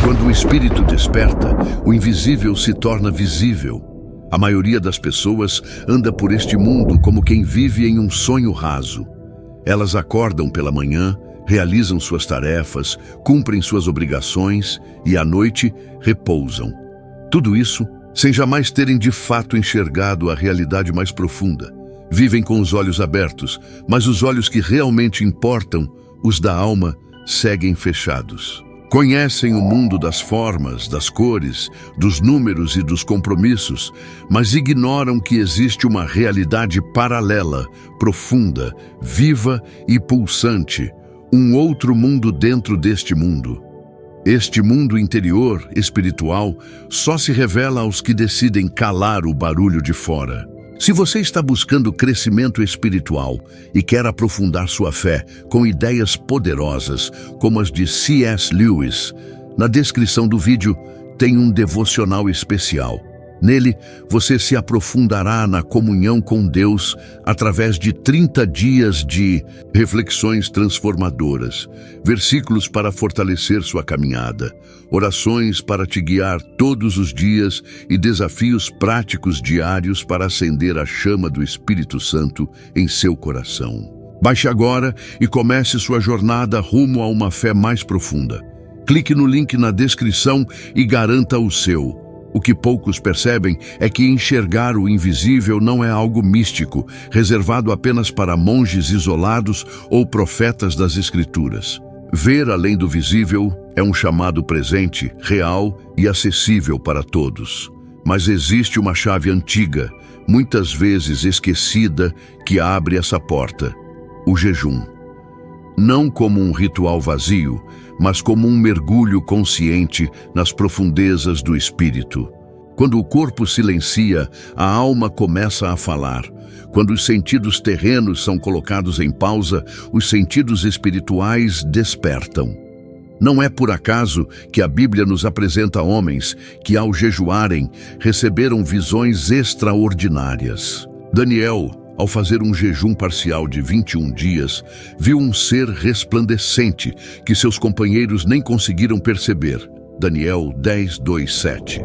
Quando o espírito desperta, o invisível se torna visível. A maioria das pessoas anda por este mundo como quem vive em um sonho raso. Elas acordam pela manhã, realizam suas tarefas, cumprem suas obrigações e à noite repousam. Tudo isso sem jamais terem de fato enxergado a realidade mais profunda. Vivem com os olhos abertos, mas os olhos que realmente importam, os da alma, seguem fechados. Conhecem o mundo das formas, das cores, dos números e dos compromissos, mas ignoram que existe uma realidade paralela, profunda, viva e pulsante, um outro mundo dentro deste mundo. Este mundo interior, espiritual, só se revela aos que decidem calar o barulho de fora. Se você está buscando crescimento espiritual e quer aprofundar sua fé com ideias poderosas, como as de C.S. Lewis, na descrição do vídeo tem um devocional especial. Nele, você se aprofundará na comunhão com Deus através de 30 dias de reflexões transformadoras, versículos para fortalecer sua caminhada, orações para te guiar todos os dias e desafios práticos diários para acender a chama do Espírito Santo em seu coração. Baixe agora e comece sua jornada rumo a uma fé mais profunda. Clique no link na descrição e garanta o seu. O que poucos percebem é que enxergar o invisível não é algo místico, reservado apenas para monges isolados ou profetas das Escrituras. Ver além do visível é um chamado presente, real e acessível para todos. Mas existe uma chave antiga, muitas vezes esquecida, que abre essa porta: o jejum. Não como um ritual vazio, mas como um mergulho consciente nas profundezas do espírito. Quando o corpo silencia, a alma começa a falar. Quando os sentidos terrenos são colocados em pausa, os sentidos espirituais despertam. Não é por acaso que a Bíblia nos apresenta homens que, ao jejuarem, receberam visões extraordinárias. Daniel, ao fazer um jejum parcial de 21 dias, viu um ser resplandecente que seus companheiros nem conseguiram perceber. Daniel 10:2-7.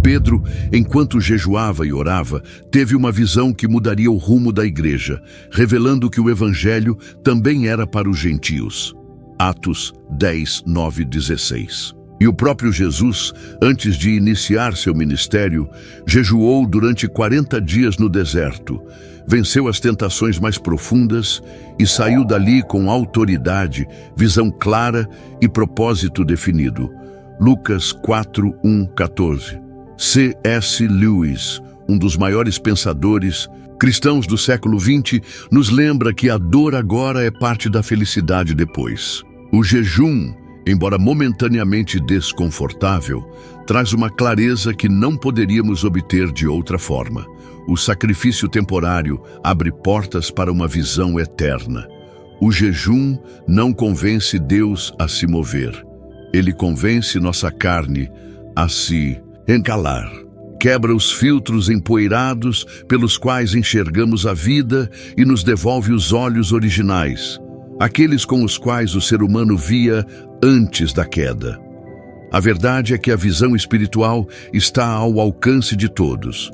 Pedro, enquanto jejuava e orava, teve uma visão que mudaria o rumo da igreja, revelando que o evangelho também era para os gentios. Atos 10:9-16. E o próprio Jesus, antes de iniciar seu ministério, jejuou durante 40 dias no deserto, venceu as tentações mais profundas e saiu dali com autoridade, visão clara e propósito definido. Lucas 4:1-14. C.S. Lewis, um dos maiores pensadores cristãos do século XX, nos lembra que a dor agora é parte da felicidade depois. O jejum, embora momentaneamente desconfortável, traz uma clareza que não poderíamos obter de outra forma. O sacrifício temporário abre portas para uma visão eterna. O jejum não convence Deus a se mover. Ele convence nossa carne a se encalar. Quebra os filtros empoeirados pelos quais enxergamos a vida e nos devolve os olhos originais, aqueles com os quais o ser humano via antes da queda. A verdade é que a visão espiritual está ao alcance de todos,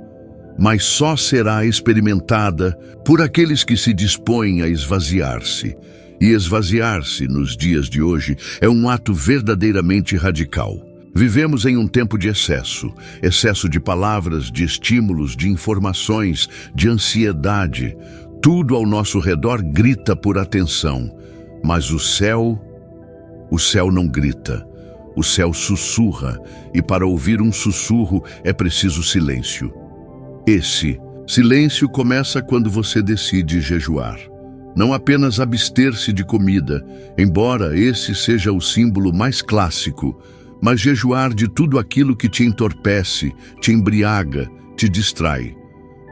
mas só será experimentada por aqueles que se dispõem a esvaziar-se. E esvaziar-se, nos dias de hoje, é um ato verdadeiramente radical. Vivemos em um tempo de excesso de palavras, de estímulos, de informações, de ansiedade. Tudo ao nosso redor grita por atenção, mas o céu não grita. O céu sussurra, e para ouvir um sussurro é preciso silêncio. Esse silêncio começa quando você decide jejuar. Não apenas abster-se de comida, embora esse seja o símbolo mais clássico, mas jejuar de tudo aquilo que te entorpece, te embriaga, te distrai.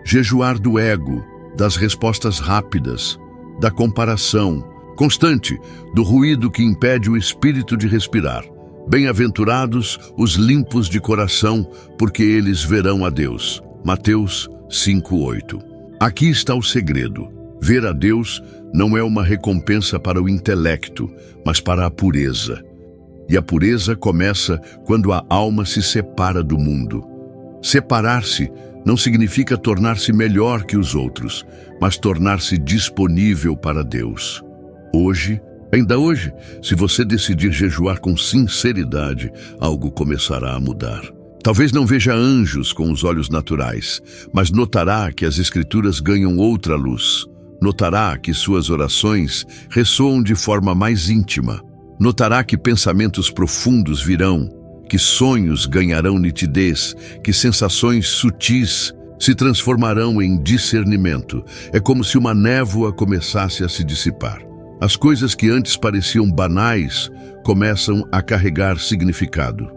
Jejuar do ego, das respostas rápidas, da comparação constante, do ruído que impede o espírito de respirar. Bem-aventurados os limpos de coração, porque eles verão a Deus. Mateus 5:8. Aqui está o segredo. Ver a Deus não é uma recompensa para o intelecto, mas para a pureza. E a pureza começa quando a alma se separa do mundo. Separar-se não significa tornar-se melhor que os outros, mas tornar-se disponível para Deus. Hoje, ainda hoje, se você decidir jejuar com sinceridade, algo começará a mudar. Talvez não veja anjos com os olhos naturais, mas notará que as Escrituras ganham outra luz. Notará que suas orações ressoam de forma mais íntima. Notará que pensamentos profundos virão, que sonhos ganharão nitidez, que sensações sutis se transformarão em discernimento. É como se uma névoa começasse a se dissipar. As coisas que antes pareciam banais começam a carregar significado.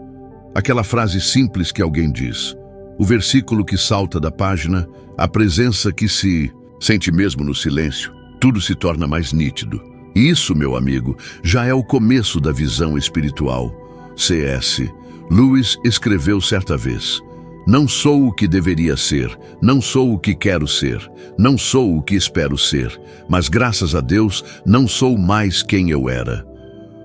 Aquela frase simples que alguém diz, o versículo que salta da página, a presença que se sente mesmo no silêncio, tudo se torna mais nítido. Isso, meu amigo, já é o começo da visão espiritual. C.S. Lewis escreveu certa vez: não sou o que deveria ser, não sou o que quero ser, não sou o que espero ser, mas graças a Deus não sou mais quem eu era.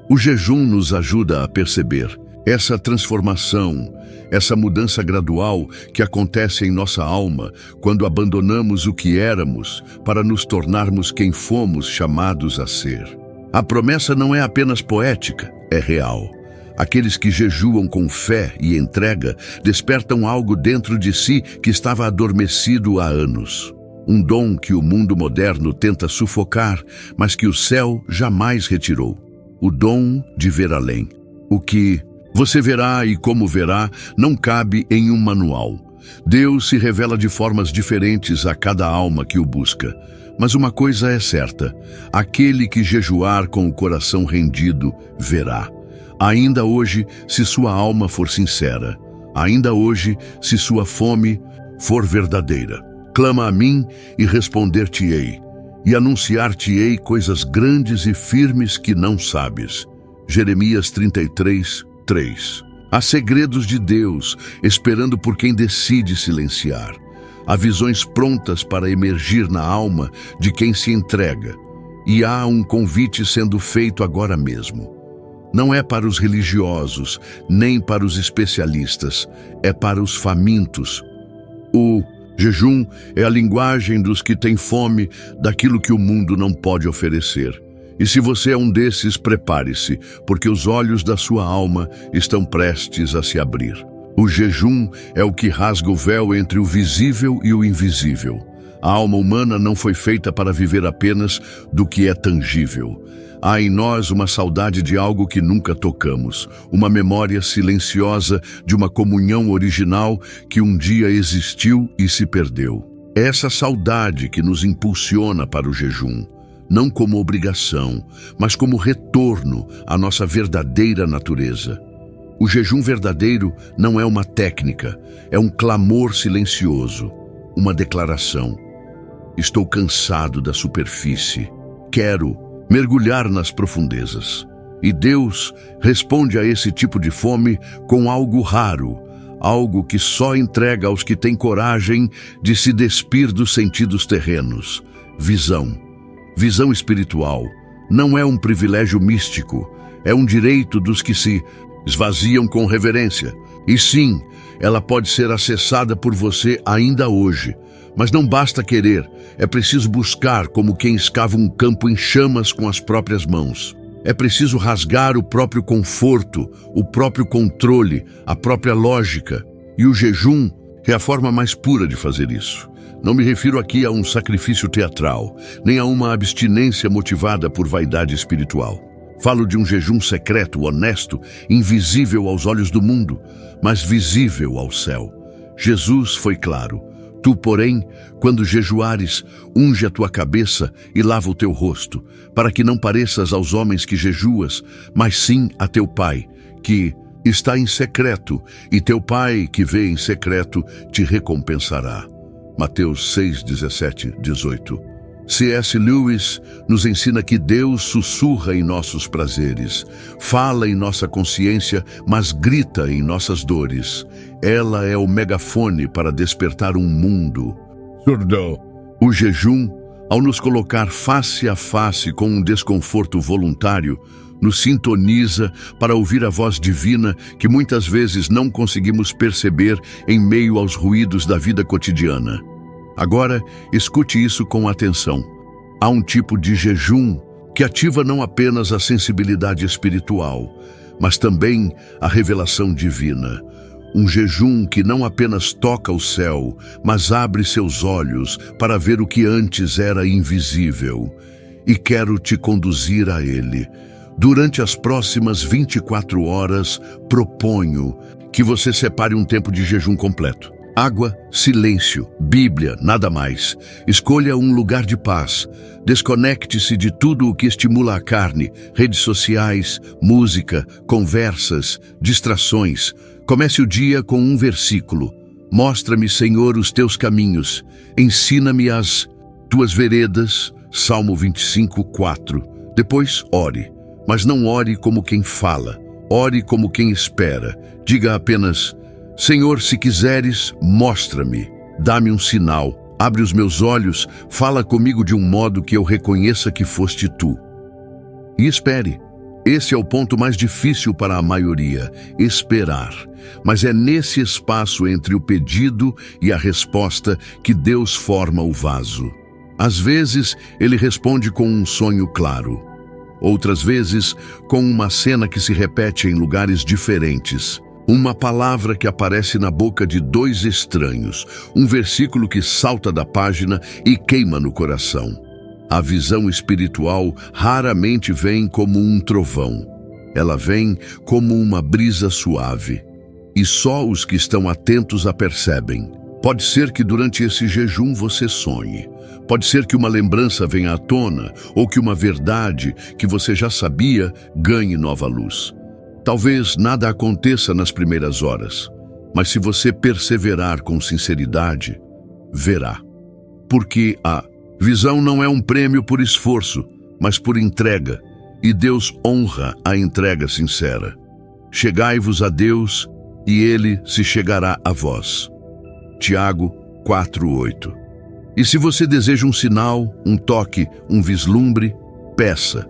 O jejum nos ajuda a perceber essa transformação, essa mudança gradual que acontece em nossa alma quando abandonamos o que éramos para nos tornarmos quem fomos chamados a ser. A promessa não é apenas poética, é real. Aqueles que jejuam com fé e entrega despertam algo dentro de si que estava adormecido há anos. Um dom que o mundo moderno tenta sufocar, mas que o céu jamais retirou. O dom de ver além. O que você verá e como verá não cabe em um manual. Deus se revela de formas diferentes a cada alma que o busca. Mas uma coisa é certa: aquele que jejuar com o coração rendido verá. Ainda hoje, se sua alma for sincera. Ainda hoje, se sua fome for verdadeira. Clama a mim e responder-te-ei, e anunciar-te-ei coisas grandes e firmes que não sabes. Jeremias 33, 3. Há segredos de Deus esperando por quem decide silenciar. Há visões prontas para emergir na alma de quem se entrega. E há um convite sendo feito agora mesmo. Não é para os religiosos, nem para os especialistas, é para os famintos. O jejum é a linguagem dos que têm fome daquilo que o mundo não pode oferecer. E se você é um desses, prepare-se, porque os olhos da sua alma estão prestes a se abrir. O jejum é o que rasga o véu entre o visível e o invisível. A alma humana não foi feita para viver apenas do que é tangível. Há em nós uma saudade de algo que nunca tocamos, uma memória silenciosa de uma comunhão original que um dia existiu e se perdeu. É essa saudade que nos impulsiona para o jejum. Não como obrigação, mas como retorno à nossa verdadeira natureza. O jejum verdadeiro não é uma técnica, é um clamor silencioso, uma declaração. Estou cansado da superfície, quero mergulhar nas profundezas. E Deus responde a esse tipo de fome com algo raro, algo que só entrega aos que têm coragem de se despir dos sentidos terrenos: visão. Visão espiritual não é um privilégio místico, é um direito dos que se esvaziam com reverência. E sim, ela pode ser acessada por você ainda hoje. Mas não basta querer, é preciso buscar como quem escava um campo em chamas com as próprias mãos. É preciso rasgar o próprio conforto, o próprio controle, a própria lógica. E o jejum é a forma mais pura de fazer isso. Não me refiro aqui a um sacrifício teatral, nem a uma abstinência motivada por vaidade espiritual. Falo de um jejum secreto, honesto, invisível aos olhos do mundo, mas visível ao céu. Jesus foi claro: tu, porém, quando jejuares, unge a tua cabeça e lava o teu rosto, para que não pareças aos homens que jejuas, mas sim a teu Pai, que está em secreto, e teu Pai, que vê em secreto, te recompensará. Mateus 6, 17, 18. C.S. Lewis nos ensina que Deus sussurra em nossos prazeres, fala em nossa consciência, mas grita em nossas dores. Ela é o megafone para despertar um mundo surdo. O jejum, ao nos colocar face a face com um desconforto voluntário, nos sintoniza para ouvir a voz divina que muitas vezes não conseguimos perceber em meio aos ruídos da vida cotidiana. Agora, escute isso com atenção. Há um tipo de jejum que ativa não apenas a sensibilidade espiritual, mas também a revelação divina. Um jejum que não apenas toca o céu, mas abre seus olhos para ver o que antes era invisível. E quero te conduzir a ele. Durante as próximas 24 horas, proponho que você separe um tempo de jejum completo. Água, silêncio, Bíblia, nada mais. Escolha um lugar de paz. Desconecte-se de tudo o que estimula a carne, redes sociais, música, conversas, distrações. Comece o dia com um versículo. Mostra-me, Senhor, os teus caminhos. Ensina-me as tuas veredas. Salmo 25, 4. Depois, ore. Mas não ore como quem fala. Ore como quem espera. Diga apenas: Senhor, se quiseres, mostra-me, dá-me um sinal, abre os meus olhos, fala comigo de um modo que eu reconheça que foste tu. E espere. Esse é o ponto mais difícil para a maioria, esperar. Mas é nesse espaço entre o pedido e a resposta que Deus forma o vaso. Às vezes, ele responde com um sonho claro. Outras vezes, com uma cena que se repete em lugares diferentes. Uma palavra que aparece na boca de dois estranhos, um versículo que salta da página e queima no coração. A visão espiritual raramente vem como um trovão. Ela vem como uma brisa suave. E só os que estão atentos a percebem. Pode ser que durante esse jejum você sonhe. Pode ser que uma lembrança venha à tona, ou que uma verdade que você já sabia ganhe nova luz. Talvez nada aconteça nas primeiras horas, mas se você perseverar com sinceridade, verá. Porque a visão não é um prêmio por esforço, mas por entrega, e Deus honra a entrega sincera. Chegai-vos a Deus, e Ele se chegará a vós. Tiago 4:8. E se você deseja um sinal, um toque, um vislumbre, peça.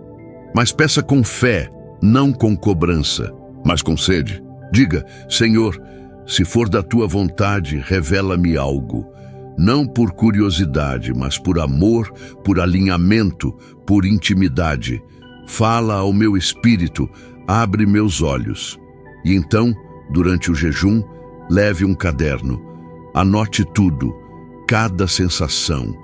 Mas peça com fé, não com cobrança, mas com sede. Diga: Senhor, se for da tua vontade, revela-me algo. Não por curiosidade, mas por amor, por alinhamento, por intimidade. Fala ao meu espírito, abre meus olhos. E então, durante o jejum, leve um caderno. Anote tudo, cada sensação,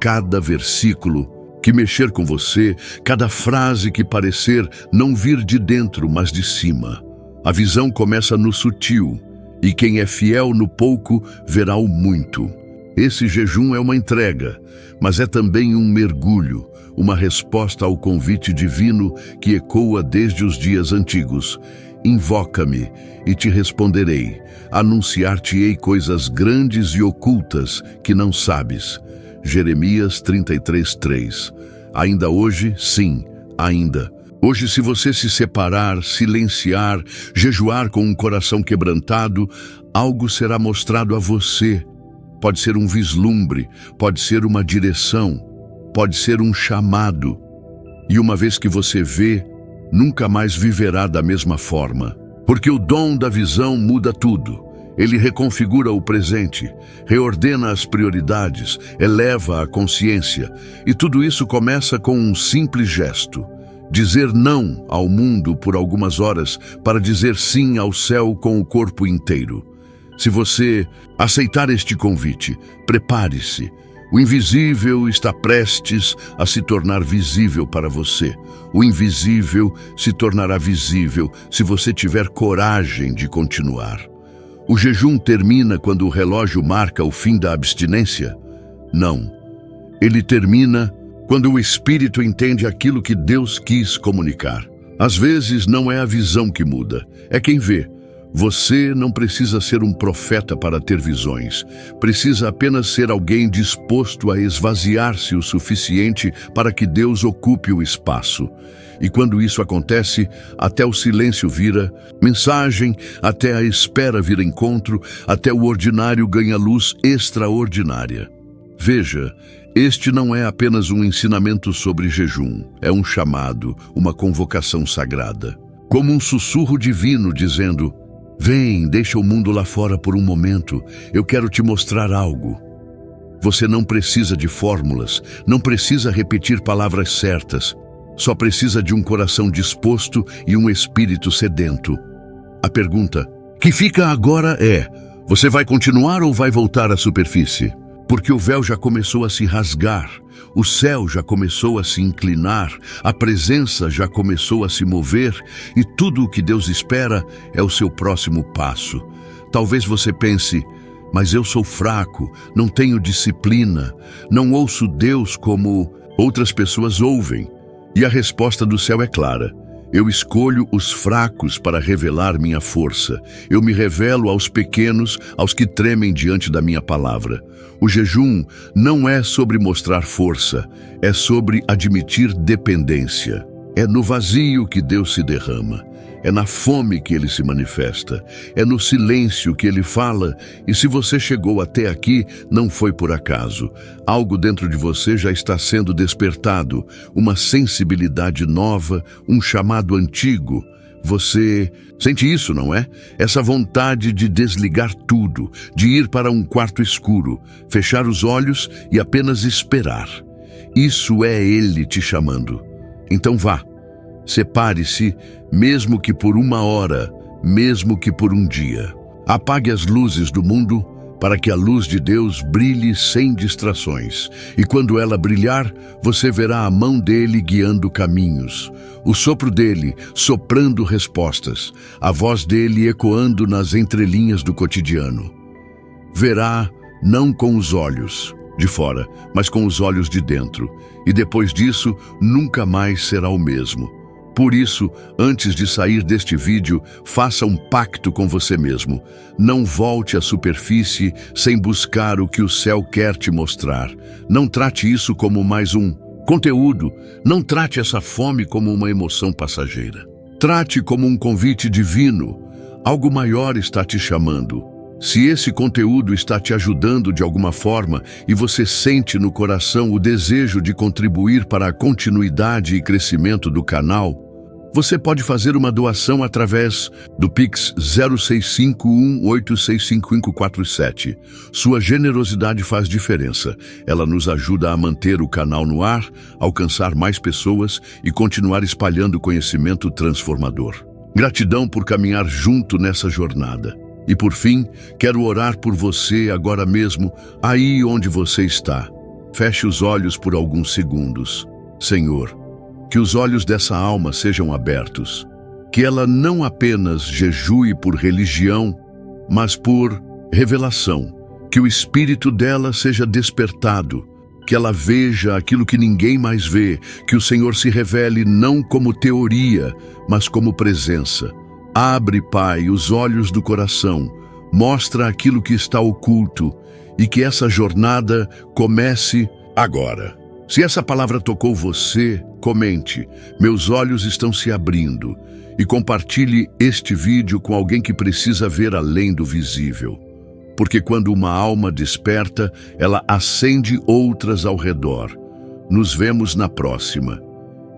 cada versículo que mexer com você, cada frase que parecer não vir de dentro, mas de cima. A visão começa no sutil, e quem é fiel no pouco verá o muito. Esse jejum é uma entrega, mas é também um mergulho, uma resposta ao convite divino que ecoa desde os dias antigos. Invoca-me e te responderei, anunciar-te-ei coisas grandes e ocultas que não sabes. Jeremias 33:3. Ainda hoje, sim, ainda. Hoje, se você se separar, silenciar, jejuar com um coração quebrantado, algo será mostrado a você. Pode ser um vislumbre, pode ser uma direção, pode ser um chamado. E uma vez que você vê, nunca mais viverá da mesma forma. Porque o dom da visão muda tudo. Ele reconfigura o presente, reordena as prioridades, eleva a consciência. E tudo isso começa com um simples gesto. Dizer não ao mundo por algumas horas para dizer sim ao céu com o corpo inteiro. Se você aceitar este convite, prepare-se. O invisível está prestes a se tornar visível para você. O invisível se tornará visível se você tiver coragem de continuar. O jejum termina quando o relógio marca o fim da abstinência? Não. Ele termina quando o espírito entende aquilo que Deus quis comunicar. Às vezes não é a visão que muda, é quem vê. Você não precisa ser um profeta para ter visões. Precisa apenas ser alguém disposto a esvaziar-se o suficiente para que Deus ocupe o espaço. E quando isso acontece, até o silêncio vira mensagem, até a espera vira encontro, até o ordinário ganha luz extraordinária. Veja, Este não é apenas um ensinamento sobre jejum, é um chamado, uma convocação sagrada. Como um sussurro divino dizendo: vem, deixa o mundo lá fora por um momento, eu quero te mostrar algo. Você não precisa de fórmulas, não precisa repetir palavras certas, só precisa de um coração disposto e um espírito sedento. A pergunta que fica agora é: você vai continuar ou vai voltar à superfície? Porque o véu já começou a se rasgar, o céu já começou a se inclinar, a presença já começou a se mover e tudo o que Deus espera é o seu próximo passo. Talvez você pense: mas eu sou fraco, não tenho disciplina, não ouço Deus como outras pessoas ouvem. E a resposta do céu é clara: eu escolho os fracos para revelar minha força. Eu me revelo aos pequenos, aos que tremem diante da minha palavra. O jejum não é sobre mostrar força, é sobre admitir dependência. É no vazio que Deus se derrama. É na fome que Ele se manifesta. É no silêncio que Ele fala. E se você chegou até aqui, não foi por acaso. Algo dentro de você já está sendo despertado. Uma sensibilidade nova, um chamado antigo. Você sente isso, não é? Essa vontade de desligar tudo, de ir para um quarto escuro, fechar os olhos e apenas esperar. Isso é Ele te chamando. Então vá. Separe-se, mesmo que por uma hora, mesmo que por um dia. Apague as luzes do mundo para que a luz de Deus brilhe sem distrações. E quando ela brilhar, você verá a mão dele guiando caminhos, o sopro dele soprando respostas, a voz dele ecoando nas entrelinhas do cotidiano. Verá não com os olhos de fora, mas com os olhos de dentro. E depois disso, nunca mais será o mesmo. Por isso, antes de sair deste vídeo, faça um pacto com você mesmo. Não volte à superfície sem buscar o que o céu quer te mostrar. Não trate isso como mais um conteúdo. Não trate essa fome como uma emoção passageira. Trate como um convite divino. Algo maior está te chamando. Se esse conteúdo está te ajudando de alguma forma e você sente no coração o desejo de contribuir para a continuidade e crescimento do canal, você pode fazer uma doação através do Pix 0651865547. Sua generosidade faz diferença. Ela nos ajuda a manter o canal no ar, alcançar mais pessoas e continuar espalhando conhecimento transformador. Gratidão por caminhar junto nessa jornada. E por fim, quero orar por você agora mesmo, aí onde você está. Feche os olhos por alguns segundos. Senhor, que os olhos dessa alma sejam abertos. Que ela não apenas jejue por religião, mas por revelação. Que o espírito dela seja despertado. Que ela veja aquilo que ninguém mais vê. Que o Senhor se revele não como teoria, mas como presença. Abre, Pai, os olhos do coração, mostra aquilo que está oculto e que essa jornada comece agora. Se essa palavra tocou você, comente, meus olhos estão se abrindo, e compartilhe este vídeo com alguém que precisa ver além do visível. Porque quando uma alma desperta, ela acende outras ao redor. Nos vemos na próxima.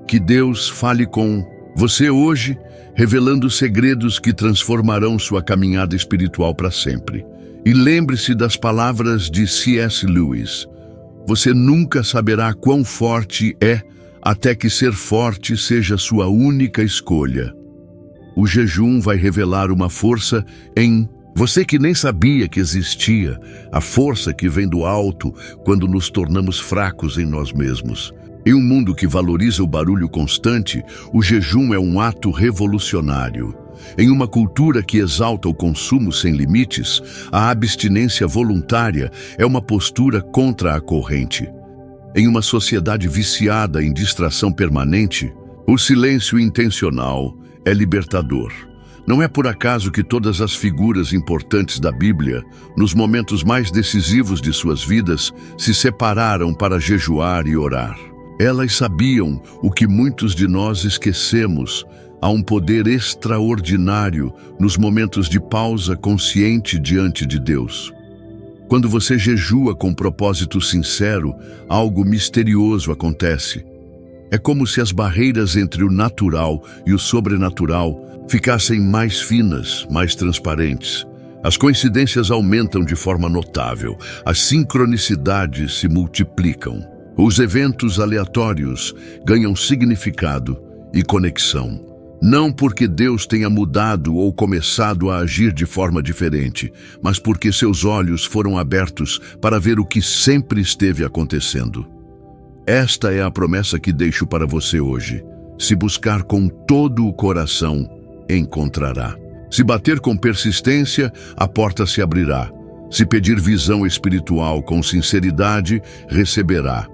Que Deus fale com você hoje, revelando segredos que transformarão sua caminhada espiritual para sempre. E lembre-se das palavras de C.S. Lewis. Você nunca saberá quão forte é até que ser forte seja sua única escolha. O jejum vai revelar uma força em você que nem sabia que existia, a força que vem do alto quando nos tornamos fracos em nós mesmos. Em um mundo que valoriza o barulho constante, o jejum é um ato revolucionário. Em uma cultura que exalta o consumo sem limites, a abstinência voluntária é uma postura contra a corrente. Em uma sociedade viciada em distração permanente, o silêncio intencional é libertador. Não é por acaso que todas as figuras importantes da Bíblia, nos momentos mais decisivos de suas vidas, se separaram para jejuar e orar. Elas sabiam o que muitos de nós esquecemos. Há um poder extraordinário nos momentos de pausa consciente diante de Deus. Quando você jejua com propósito sincero, algo misterioso acontece. É como se as barreiras entre o natural e o sobrenatural ficassem mais finas, mais transparentes. As coincidências aumentam de forma notável, as sincronicidades se multiplicam. Os eventos aleatórios ganham significado e conexão. Não porque Deus tenha mudado ou começado a agir de forma diferente, mas porque seus olhos foram abertos para ver o que sempre esteve acontecendo. Esta é a promessa que deixo para você hoje. Se buscar com todo o coração, encontrará. Se bater com persistência, a porta se abrirá. Se pedir visão espiritual com sinceridade, receberá.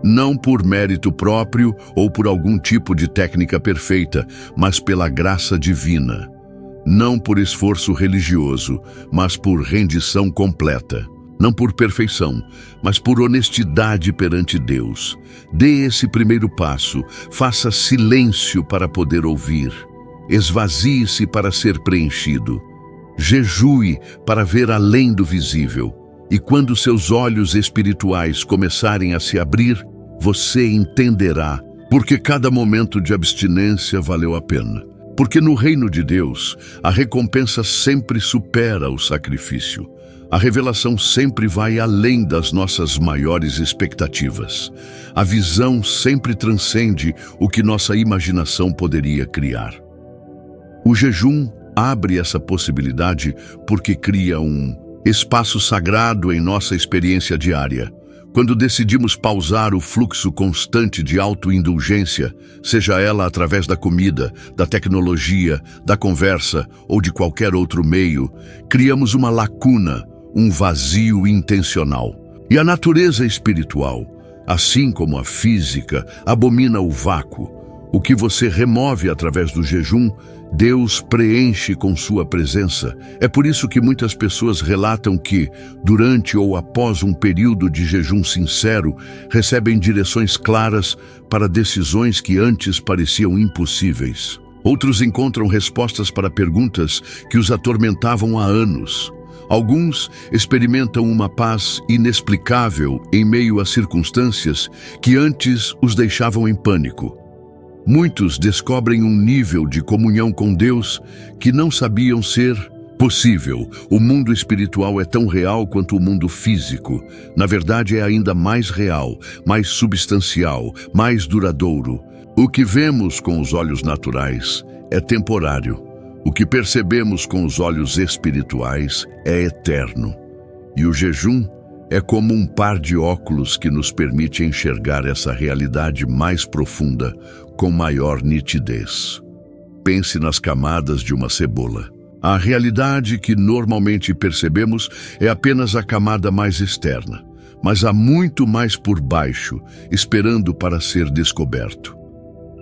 Não por mérito próprio ou por algum tipo de técnica perfeita, mas pela graça divina. Não por esforço religioso, mas por rendição completa. Não por perfeição, mas por honestidade perante Deus. Dê esse primeiro passo, faça silêncio para poder ouvir. Esvazie-se para ser preenchido. Jejue para ver além do visível. E quando seus olhos espirituais começarem a se abrir, você entenderá porque cada momento de abstinência valeu a pena. Porque no reino de Deus, a recompensa sempre supera o sacrifício. A revelação sempre vai além das nossas maiores expectativas. A visão sempre transcende o que nossa imaginação poderia criar. O jejum abre essa possibilidade porque cria um espaço sagrado em nossa experiência diária. Quando decidimos pausar o fluxo constante de autoindulgência, seja ela através da comida, da tecnologia, da conversa ou de qualquer outro meio, criamos uma lacuna, um vazio intencional. E a natureza espiritual, assim como a física, abomina o vácuo. O que você remove através do jejum, Deus preenche com sua presença. É por isso que muitas pessoas relatam que, durante ou após um período de jejum sincero, recebem direções claras para decisões que antes pareciam impossíveis. Outros encontram respostas para perguntas que os atormentavam há anos. Alguns experimentam uma paz inexplicável em meio a circunstâncias que antes os deixavam em pânico. Muitos descobrem um nível de comunhão com Deus que não sabiam ser possível. O mundo espiritual é tão real quanto o mundo físico. Na verdade, é ainda mais real, mais substancial, mais duradouro. O que vemos com os olhos naturais é temporário. O que percebemos com os olhos espirituais é eterno. E o jejum é como um par de óculos que nos permite enxergar essa realidade mais profunda, com maior nitidez. Pense nas camadas de uma cebola. A realidade que normalmente percebemos é apenas a camada mais externa, mas há muito mais por baixo, esperando para ser descoberto.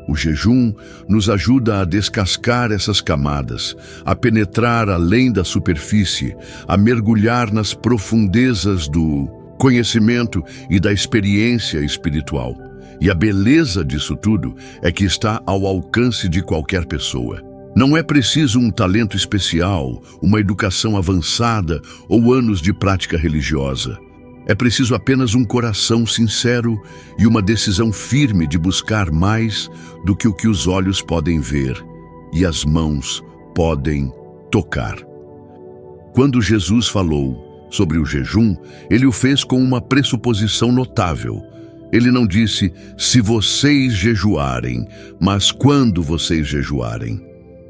O jejum nos ajuda a descascar essas camadas, a penetrar além da superfície, a mergulhar nas profundezas do conhecimento e da experiência espiritual. E a beleza disso tudo é que está ao alcance de qualquer pessoa. Não é preciso um talento especial, uma educação avançada ou anos de prática religiosa. É preciso apenas um coração sincero e uma decisão firme de buscar mais do que o que os olhos podem ver e as mãos podem tocar. Quando Jesus falou sobre o jejum, ele o fez com uma pressuposição notável. Ele não disse, se vocês jejuarem, mas quando vocês jejuarem.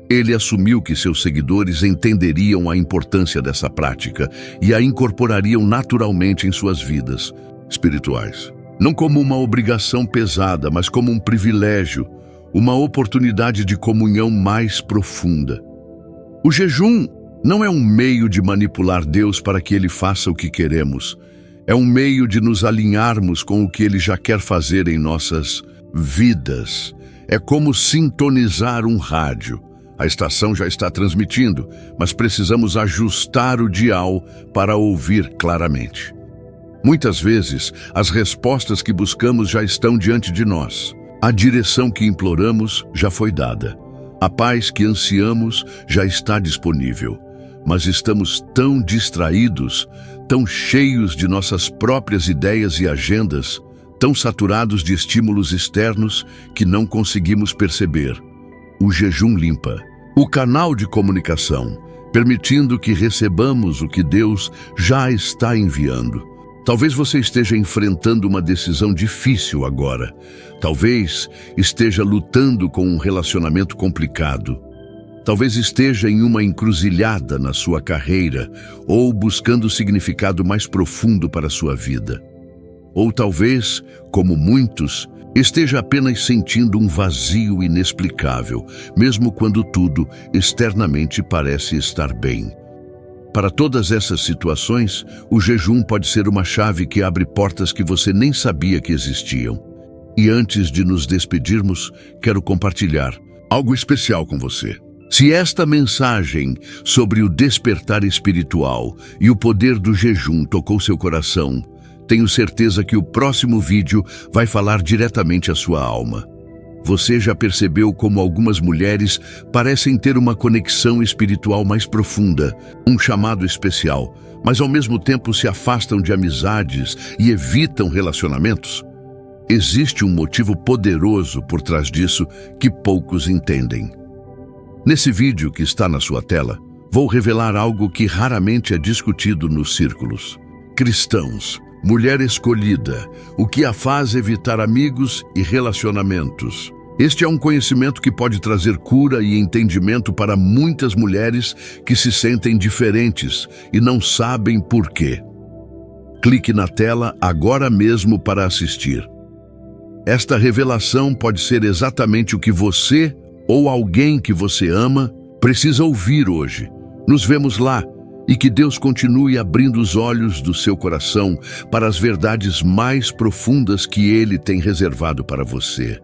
Ele assumiu que seus seguidores entenderiam a importância dessa prática e a incorporariam naturalmente em suas vidas espirituais. Não como uma obrigação pesada, mas como um privilégio, uma oportunidade de comunhão mais profunda. O jejum não é um meio de manipular Deus para que Ele faça o que queremos. É um meio de nos alinharmos com o que Ele já quer fazer em nossas vidas. É como sintonizar um rádio. A estação já está transmitindo, mas precisamos ajustar o dial para ouvir claramente. Muitas vezes, as respostas que buscamos já estão diante de nós. A direção que imploramos já foi dada. A paz que ansiamos já está disponível. mas estamos tão distraídos, tão cheios de nossas próprias ideias e agendas, tão saturados de estímulos externos que não conseguimos perceber. O jejum limpa o canal de comunicação, permitindo que recebamos o que Deus já está enviando. Talvez você esteja enfrentando uma decisão difícil agora. Talvez esteja lutando com um relacionamento complicado. Talvez esteja em uma encruzilhada na sua carreira ou buscando significado mais profundo para a sua vida. Ou talvez, como muitos, esteja apenas sentindo um vazio inexplicável, mesmo quando tudo externamente parece estar bem. Para todas essas situações, o jejum pode ser uma chave que abre portas que você nem sabia que existiam. E antes de nos despedirmos, quero compartilhar algo especial com você. Se esta mensagem sobre o despertar espiritual e o poder do jejum tocou seu coração, tenho certeza que o próximo vídeo vai falar diretamente à sua alma. Você já percebeu como algumas mulheres parecem ter uma conexão espiritual mais profunda, um chamado especial, mas ao mesmo tempo se afastam de amizades e evitam relacionamentos? Existe um motivo poderoso por trás disso que poucos entendem. Nesse vídeo que está na sua tela, vou revelar algo que raramente é discutido nos círculos cristãos. Mulher escolhida, o que a faz evitar amigos e relacionamentos. Este é um conhecimento que pode trazer cura e entendimento para muitas mulheres que se sentem diferentes e não sabem por quê. Clique na tela agora mesmo para assistir. Esta revelação pode ser exatamente o que você ou alguém que você ama precisa ouvir hoje. Nos vemos lá. E que Deus continue abrindo os olhos do seu coração para as verdades mais profundas que Ele tem reservado para você.